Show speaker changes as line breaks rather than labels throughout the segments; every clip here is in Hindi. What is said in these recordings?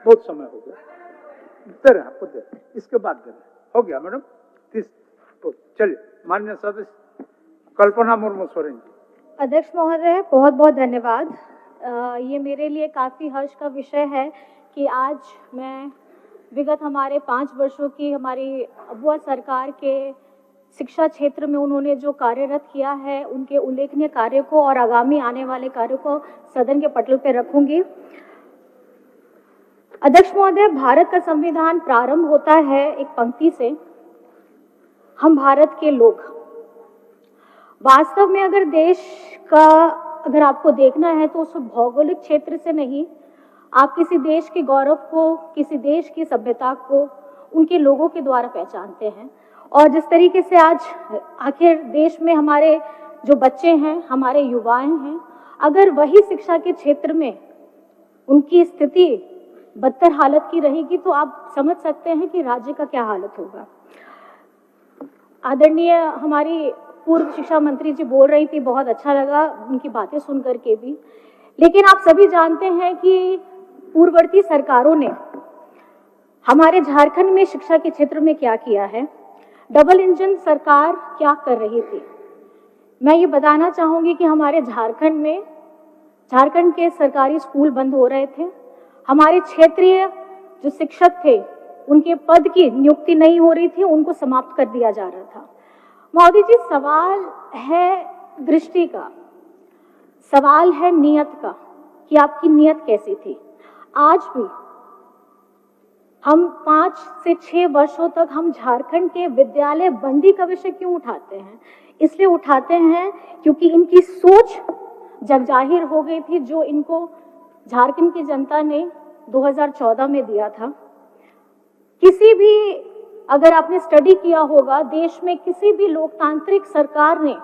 बहुत समय हो गया। दे रहे आपको दे, इसके बाद दे रहे। हो गया मैडम, तो चलिए माननीय सदस्य कल्पना मुर्मू सोरेन जी।
अध्यक्ष महोदय, बहुत बहुत धन्यवाद। ये मेरे लिए काफ़ी हर्ष का विषय है कि आज मैं विगत हमारे 5 वर्षों की हमारी अबुआ सरकार के शिक्षा क्षेत्र में उन्होंने जो कार्यरत किया है, उनके उल्लेखनीय कार्यों को और आगामी आने वाले कार्यों को सदन के पटल पर रखूंगी। अध्यक्ष महोदय, भारत का संविधान प्रारंभ होता है एक पंक्ति से, हम भारत के लोग। वास्तव में अगर देश का अगर आपको देखना है तो उस भौगोलिक क्षेत्र से नहीं, आप किसी देश के गौरव को, किसी देश की सभ्यता को उनके लोगों के द्वारा पहचानते हैं। और जिस तरीके से आज आखिर देश में हमारे जो बच्चे हैं, हमारे युवाएं हैं, अगर वही शिक्षा के क्षेत्र में उनकी स्थिति बदतर हालत की रहेगी तो आप समझ सकते हैं कि राज्य का क्या हालत होगा। आदरणीय हमारी पूर्व शिक्षा मंत्री जी बोल रही थी, बहुत अच्छा लगा उनकी बातें सुन करके भी। लेकिन आप सभी जानते हैं कि पूर्ववर्ती सरकारों ने हमारे झारखंड में शिक्षा के क्षेत्र में क्या किया है। डबल इंजन सरकार क्या कर रही थी। मैं ये बताना चाहूंगी कि हमारे झारखंड के सरकारी स्कूल बंद हो रहे थे। हमारे क्षेत्रीय जो शिक्षक थे, उनके पद की नियुक्ति नहीं हो रही थी, उनको समाप्त कर दिया जा रहा था। मोदी जी, सवाल है दृष्टि का, सवाल है नियत का कि आपकी नियत कैसी थी। आज भी हम 5 से 6 वर्षों तक हम झारखंड के विद्यालय बंदी का विषय क्यों उठाते हैं? इसलिए उठाते हैं क्योंकि इनकी सोच जगजाहिर हो गई थी, जो इनको झारखंड की जनता ने 2014 में दिया था। किसी भी अगर आपने स्टडी किया होगा, देश में किसी भी लोकतांत्रिक सरकार ने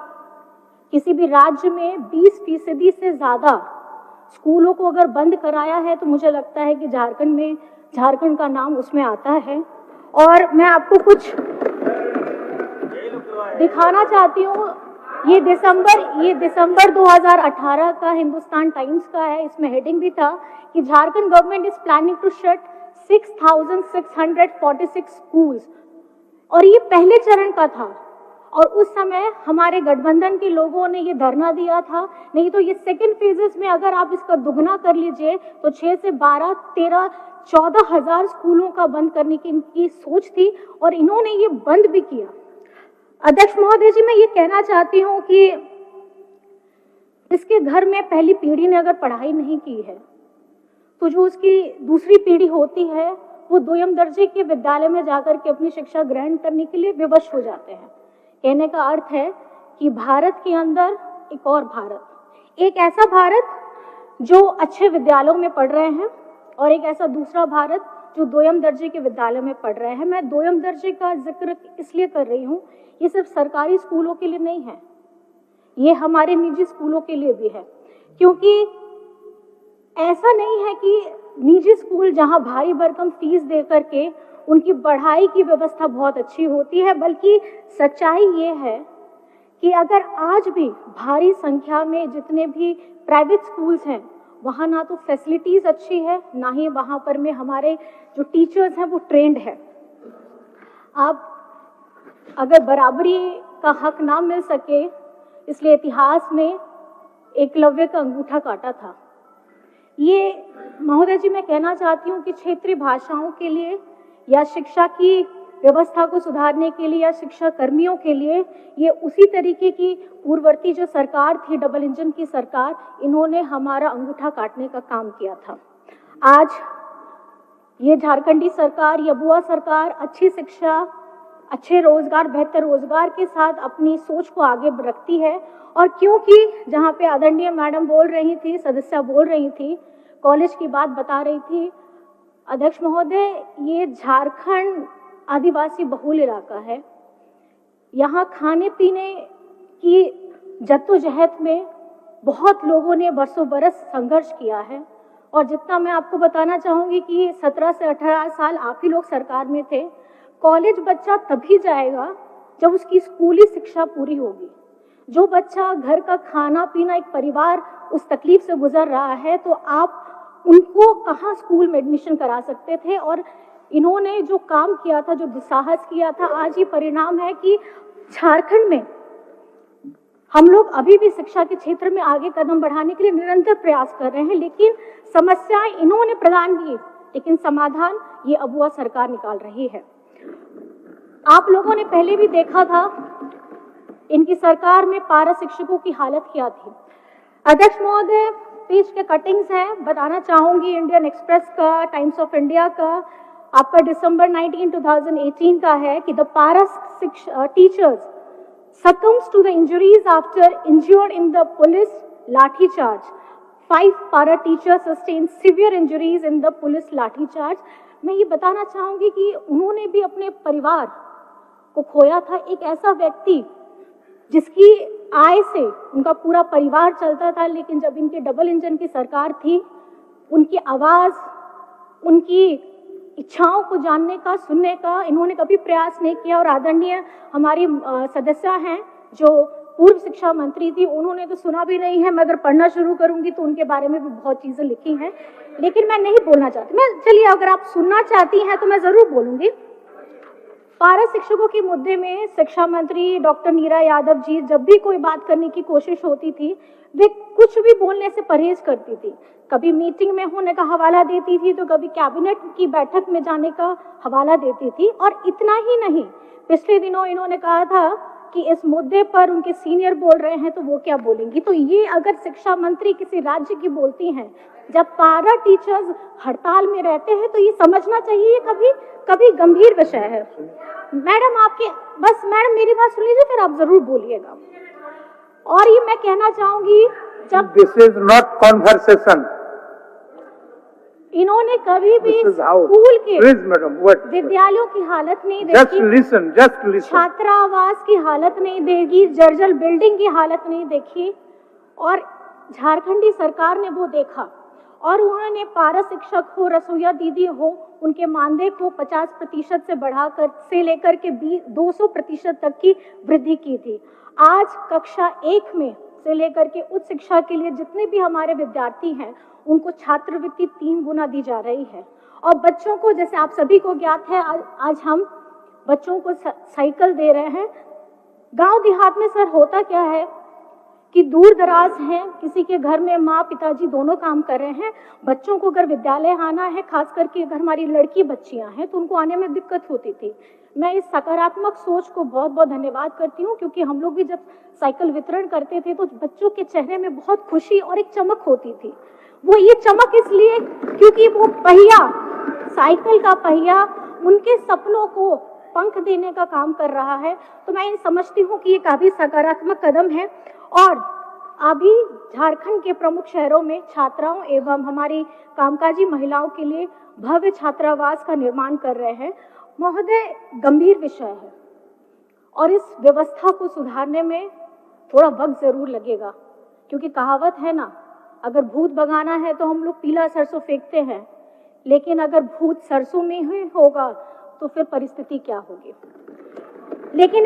किसी भी राज्य में 20% से ज्यादा स्कूलों को अगर बंद कराया है तो मुझे लगता है कि झारखंड का नाम उसमें आता है। और मैं आपको कुछ दिखाना चाहती हूँ। ये दिसंबर 2018 का हिंदुस्तान टाइम्स का है। इसमें हेडिंग भी था कि Jharkhand government is planning to shut 6,646 schools. और ये पहले चरण का था और उस समय हमारे गठबंधन के लोगों ने ये धरना दिया था। नहीं तो ये सेकंड फेजेस में अगर आप इसका दुगना कर लीजिए तो 6 से 12, 13, 14 हजार स्कूलों का बंद करने की इनकी सोच थी और इन्होंने ये बंद भी किया। अध्यक्ष महोदय जी, मैं ये कहना चाहती हूँ कि इसके घर में पहली पीढ़ी ने अगर पढ़ाई नहीं की है तो जो उसकी दूसरी पीढ़ी होती है वो दोयम दर्जे के विद्यालय में जाकर के अपनी शिक्षा ग्रहण करने के लिए विवश हो जाते हैं। कहने का अर्थ है कि भारत के अंदर एक और भारत, एक ऐसा भारत जो अच्छे विद्यालयों में पढ़ रहे हैं और एक ऐसा दूसरा भारत जो दोयम दर्जे के विद्यालय में पढ़ रहे हैं। मैं दोयम दर्जे का जिक्र इसलिए कर रही हूँ, ये सिर्फ सरकारी स्कूलों के लिए नहीं है, ये हमारे निजी स्कूलों के लिए भी है। क्योंकि ऐसा नहीं है कि निजी स्कूल जहां भारी भरकम फीस दे करके उनकी पढ़ाई की व्यवस्था बहुत अच्छी होती है, बल्कि सच्चाई ये है कि अगर आज भी भारी संख्या में जितने भी प्राइवेट स्कूल्स हैं वहाँ ना तो फैसिलिटीज अच्छी है, ना ही वहाँ पर में हमारे जो टीचर्स हैं वो ट्रेंड है। आप अगर बराबरी का हक ना मिल सके, इसलिए इतिहास में एकलव्य का अंगूठा काटा था। ये महोदय जी, मैं कहना चाहती हूँ कि क्षेत्रीय भाषाओं के लिए या शिक्षा की व्यवस्था को सुधारने के लिए या शिक्षा कर्मियों के लिए ये उसी तरीके की पूर्ववर्ती जो सरकार थी, डबल इंजन की सरकार, इन्होंने हमारा अंगूठा काटने का काम किया था। आज ये झारखंडी सरकार, ये बुआ सरकार अच्छी शिक्षा, अच्छे रोजगार, बेहतर रोजगार के साथ अपनी सोच को आगे रखती है। और क्योंकि जहाँ पे आदरणीय मैडम बोल रही थी, सदस्य बोल रही थी, कॉलेज की बात बता रही थी, अध्यक्ष महोदय, ये झारखंड आदिवासी बहुल इलाका है। यहाँ खाने पीने की जद्दोजहद में बहुत लोगों ने बरसों बरस संघर्ष किया है। और जितना मैं आपको बताना चाहूँगी कि 17 से 18 साल आप ही लोग सरकार में थे। कॉलेज बच्चा तभी जाएगा जब उसकी स्कूली शिक्षा पूरी होगी। जो बच्चा घर का खाना पीना, एक परिवार उस तकलीफ से गुजर रहा है, तो आप उनको कहाँ स्कूल में एडमिशन करा सकते थे। और इन्होंने जो काम किया था, जो दुस्साहस किया था, आज ये परिणाम है कि झारखंड में हम लोग अभी भी शिक्षा के क्षेत्र में आगे कदम बढ़ाने के लिए निरंतर प्रयास कर रहे हैं, लेकिन समस्याएं इन्होंने प्रदान की, लेकिन समाधान ये अबुआ सरकार निकाल रही है। आप लोगों ने पहले भी देखा था इनकी सरकार में पारा शिक्षकों की हालत क्या थी। अध्यक्ष महोदय, पेज के कटिंग्स हैं, बताना चाहूंगी इंडियन एक्सप्रेस का, टाइम्स ऑफ इंडिया का, आपका दिसंबर 19, 2018 का है कि द पारा teachers succumbs to the injuries after injured in the police lathi charge. 5 para teachers sustained severe injuries in the police lathi charge. मैं ये बताना चाहूंगी कि उन्होंने भी अपने परिवार को खोया था। एक ऐसा व्यक्ति जिसकी आय से उनका पूरा परिवार चलता था, लेकिन जब इनके डबल इंजन की सरकार थी, उनकी आवाज, उनकी इच्छाओं को जानने का, सुनने का इन्होंने कभी प्रयास नहीं किया। और आदरणीय हमारी सदस्य हैं जो पूर्व शिक्षा मंत्री थी, उन्होंने तो सुना भी नहीं है। मैं अगर पढ़ना शुरू करूंगी तो उनके बारे में भी बहुत चीजें लिखी हैं, लेकिन मैं नहीं बोलना चाहती। मैं चलिए, अगर आप सुनना चाहती हैं तो मैं जरूर बोलूंगी। पारा शिक्षकों के मुद्दे में शिक्षा मंत्री डॉक्टर नीरा यादव जी जब भी कोई बात करने की कोशिश होती थी, वे कुछ भी बोलने से परहेज करती थी। कभी मीटिंग में होने का हवाला देती थी, तो कभी कैबिनेट की बैठक में जाने का हवाला देती थी। और इतना ही नहीं, पिछले दिनों इन्होंने कहा था कि इस मुद्दे पर उनके सीनियर बोल रहे हैं तो वो क्या बोलेंगी। तो ये अगर शिक्षा मंत्री किसी राज्य की बोलती हैं, जब पारा टीचर्स हड़ताल में रहते हैं, तो ये समझना चाहिए कभी गंभीर विषय है। मैडम मैडम मेरी बात सुन लीजिए, फिर आप जरूर बोलिएगा। और ये मैं कहना चाहूंगी, जब
दिस इज नॉट कॉन्वर्सेशन,
इन्होंने कभी भी स्कूल के विद्यालयों की हालत नहीं देखी, छात्रावास की हालत नहीं देखी, जर्जर बिल्डिंग की हालत नहीं देखी, और झारखंडी सरकार ने वो देखा। और उन्होंने पारा शिक्षक हो, रसोईया दीदी हो, उनके मानदेय को 50% से बढ़ाकर से लेकर के 200% तक की वृद्धि की थी। आज कक्षा 1 में से लेकर के उच्च शिक्षा के लिए जितने भी हमारे विद्यार्थी हैं, उनको छात्रवृत्ति 3 गुना दी जा रही है। और बच्चों को, जैसे आप सभी को ज्ञात है, आज हम बच्चों को साइकिल दे रहे हैं। गांव देहात में सर होता क्या है कि दूर दराज हैं, किसी के घर में माँ पिताजी दोनों काम कर रहे हैं, बच्चों को अगर विद्यालय आना है, खास करके अगर हमारी लड़की बच्चियां हैं, तो उनको आने में दिक्कत होती थी। मैं इस सकारात्मक सोच को बहुत बहुत धन्यवाद करती हूँ, क्योंकि हम लोग भी जब साइकिल वितरण करते थे तो बच्चों के चेहरे में बहुत खुशी और एक चमक होती थी। वो ये चमक इसलिए क्योंकि वो पहिया, साइकिल का पहिया, उनके सपनों को पंख देने का काम कर रहा है। तो मैं ये समझती हूँ कि ये काफी सकारात्मक कदम है। और अभी झारखंड के प्रमुख शहरों में छात्राओं एवं हमारी कामकाजी महिलाओं के लिए भव्य छात्रावास का निर्माण कर रहे हैं। महोदय, गंभीर विषय है और इस व्यवस्था को सुधारने में थोड़ा वक्त जरूर लगेगा, क्योंकि कहावत है ना, अगर भूत भगाना है तो हम लोग पीला सरसों फेंकते हैं, लेकिन अगर भूत सरसों में ही होगा तो फिर परिस्थिति क्या होगी। लेकिन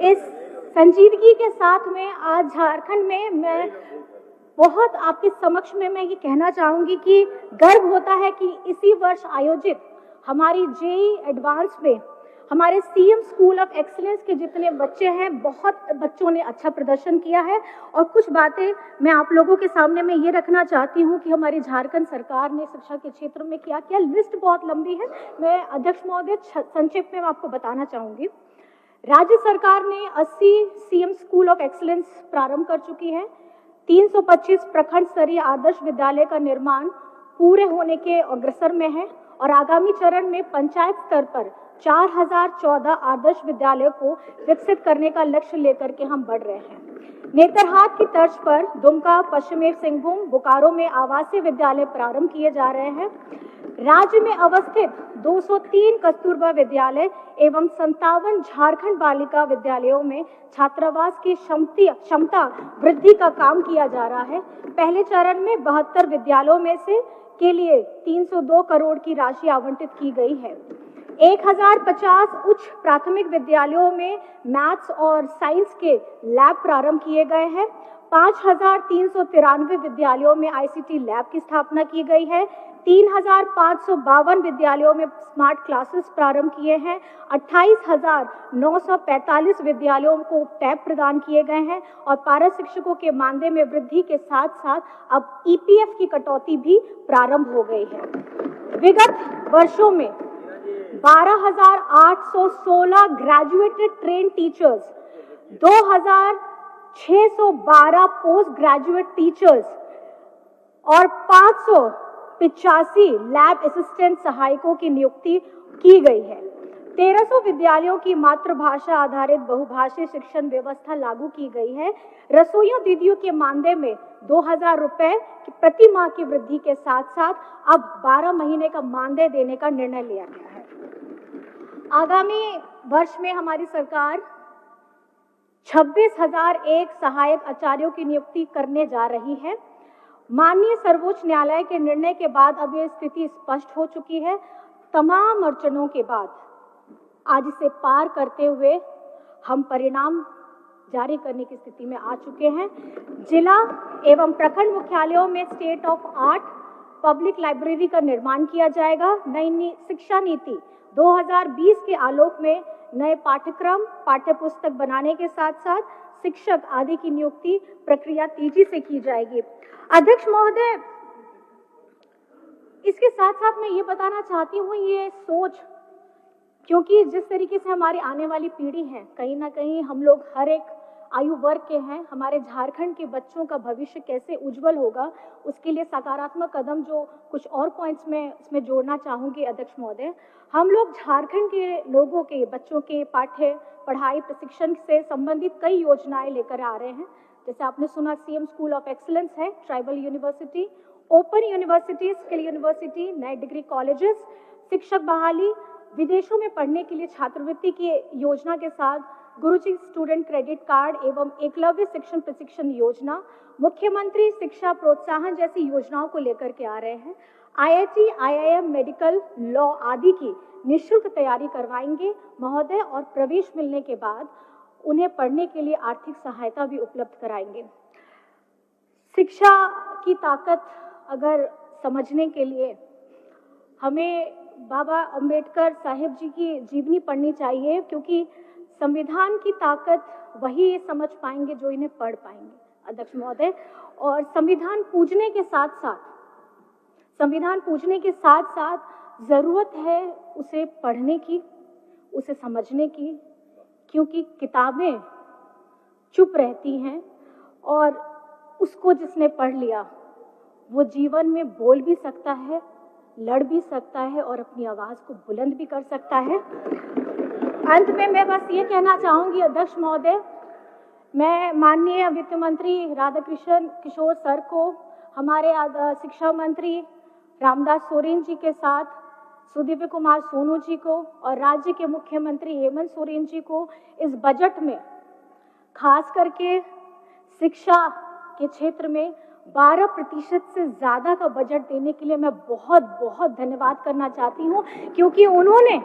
इस संजीदगी के साथ में आज झारखंड में मैं बहुत आपके समक्ष में मैं ये कहना चाहूंगी कि गर्व होता है कि इसी वर्ष आयोजित हमारी जेईई एडवांस में हमारे सीएम स्कूल ऑफ एक्सीलेंस के जितने बच्चे हैं, बहुत बच्चों ने अच्छा प्रदर्शन किया है। और कुछ बातें मैं आप लोगों के सामने में ये रखना चाहती हूँ कि हमारी झारखंड सरकार ने शिक्षा के क्षेत्र में क्या किया। लिस्ट बहुत लंबी है, मैं अध्यक्ष महोदय संक्षेप में आपको बताना चाहूंगी। राज्य सरकार ने 80 सीएम स्कूल ऑफ एक्सीलेंस प्रारंभ कर चुकी है। 325 प्रखंड स्तरीय आदर्श विद्यालय का निर्माण पूरे होने के अग्रसर में है और आगामी चरण में पंचायत स्तर पर 4014 आदर्श विद्यालयों को विकसित करने का लक्ष्य लेकर के हम बढ़ रहे हैं। नेतरहाट की तर्ज पर दुमका, पश्चिमी सिंहभूम, बोकारो में आवासीय विद्यालय प्रारंभ किए जा रहे हैं। राज्य में अवस्थित 203 कस्तूरबा विद्यालय एवं 57 झारखंड बालिका विद्यालयों में छात्रावास की क्षमता वृद्धि का काम किया जा रहा है। पहले चरण में 72 विद्यालयों में से के लिए 302 करोड़ की राशि आवंटित की गई है। 1050 उच्च प्राथमिक विद्यालयों में मैथ्स और साइंस के लैब प्रारंभ किए गए हैं। 5,393 विद्यालयों में ICT लैब की स्थापना की गई है। 3,552 विद्यालयों में स्मार्ट क्लासेस प्रारंभ किए हैं। 28,945 विद्यालयों को टैब प्रदान किए गए हैं और पारा शिक्षकों के मानदेय में वृद्धि के साथ साथ अब EPF की कटौती भी प्रारंभ हो गई है। विगत वर्षों में 12,816 graduated train teachers, 2,612 post graduate teachers और 585 लैब असिस्टेंट सहायकों की नियुक्ति की गई है। 1300 विद्यालयों की मातृभाषा आधारित बहुभाषीय शिक्षण व्यवस्था लागू की गई है। रसोइया दीदियों के मानदेय में 2,000 रुपए की प्रति माह की वृद्धि के साथ साथ अब 12 महीने का मानदेय देने का निर्णय लिया गया है। आगामी वर्ष में हमारी सरकार 26,001 सहायक आचार्यों की नियुक्ति करने जा रही है। माननीय सर्वोच्च न्यायालय के निर्णय के बाद अब यह स्थिति स्पष्ट हो चुकी है। तमाम अड़चनों के बाद आज इसे पार करते हुए हम परिणाम जारी करने की स्थिति में आ चुके हैं। जिला एवं प्रखंड मुख्यालयों में state of art public library का निर्माण किया जाएगा। नई शिक्षा नीति 2020 के आलोक में नए पाठ्यक्रम, पाठ्य पुस्तक बनाने के साथ साथ शिक्षक आदि की नियुक्ति प्रक्रिया तेजी से की जाएगी। अध्यक्ष महोदय, इसके साथ साथ मैं ये बताना चाहती हूँ, ये सोच, क्योंकि जिस तरीके से हमारी आने वाली पीढ़ी है, कहीं ना कहीं हम लोग हर एक आयु वर्ग के हैं, हमारे झारखंड के बच्चों का भविष्य कैसे उज्जवल होगा, उसके लिए सकारात्मक कदम जो कुछ और पॉइंट्स में इसमें जोड़ना चाहूंगी अध्यक्ष महोदय। हम लोग झारखंड के लोगों के बच्चों के पाठ्य पढ़ाई प्रशिक्षण से संबंधित कई योजनाएं लेकर आ रहे हैं। जैसे आपने सुना CM स्कूल ऑफ एक्सीलेंस है, tribal university, open university, skill university, नए डिग्री कॉलेजेस, शिक्षक बहाली, विदेशों में पढ़ने के लिए छात्रवृत्ति की योजना के साथ गुरुजी स्टूडेंट क्रेडिट कार्ड एवं एकलव्य शिक्षण प्रशिक्षण योजना, मुख्यमंत्री शिक्षा प्रोत्साहन जैसी योजनाओं को लेकर के आ रहे हैं। IIT, IIM, मेडिकल, लॉ आदि की निःशुल्क तैयारी करवाएंगे महोदय और प्रवेश मिलने के बाद उन्हें पढ़ने के लिए आर्थिक सहायता भी उपलब्ध कराएंगे। शिक्षा की ताकत अगर समझने के लिए हमें बाबा अंबेडकर साहिब जी की जीवनी पढ़नी चाहिए, क्योंकि संविधान की ताकत वही समझ पाएंगे जो इन्हें पढ़ पाएंगे अध्यक्ष महोदय। और संविधान पूजने के साथ साथ जरूरत है उसे पढ़ने की, उसे समझने की, क्योंकि किताबें चुप रहती हैं और उसको जिसने पढ़ लिया वो जीवन में बोल भी सकता है, लड़ भी सकता है और अपनी आवाज को बुलंद भी कर सकता है। अंत में मैं बस ये कहना चाहूंगी अध्यक्ष महोदय, मैं माननीय वित्त मंत्री राधाकृष्ण किशोर सर को, हमारे शिक्षा मंत्री रामदास सोरेन जी के साथ सुदीव्य कुमार सोनू जी को और राज्य के मुख्यमंत्री हेमंत सोरेन जी को इस बजट में खास करके शिक्षा के क्षेत्र में 12% से ज्यादा का बजट देने के लिए मैं बहुत बहुत धन्यवाद करना चाहती हूँ, क्योंकि उन्होंने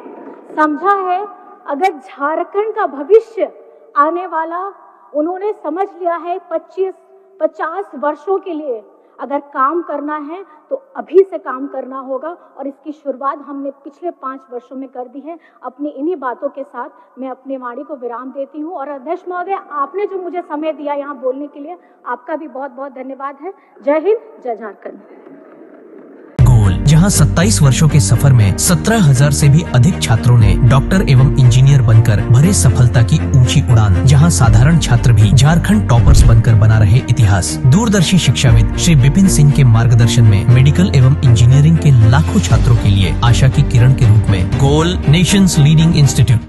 समझा है अगर झारखंड का भविष्य आने वाला, उन्होंने समझ लिया है 25-50 वर्षों के लिए अगर काम करना है तो अभी से काम करना होगा और इसकी शुरुआत हमने पिछले 5 वर्षों में कर दी है। अपनी इन्हीं बातों के साथ मैं अपनी वाणी को विराम देती हूँ और अध्यक्ष महोदय, आपने जो मुझे समय दिया यहाँ बोलने के लिए, आपका भी बहुत बहुत धन्यवाद है। जय हिंद, जय झारखंड।
जहां 27 वर्षों के सफर में 17,000 से भी अधिक छात्रों ने डॉक्टर एवं इंजीनियर बनकर भरे सफलता की ऊंची उड़ान, जहां साधारण छात्र भी झारखंड टॉपर्स बनकर बना रहे इतिहास। दूरदर्शी शिक्षाविद श्री विपिन सिंह के मार्गदर्शन में मेडिकल एवं इंजीनियरिंग के लाखों छात्रों के लिए आशा की किरण के रूप में गोल नेशंस लीडिंग इंस्टीट्यूट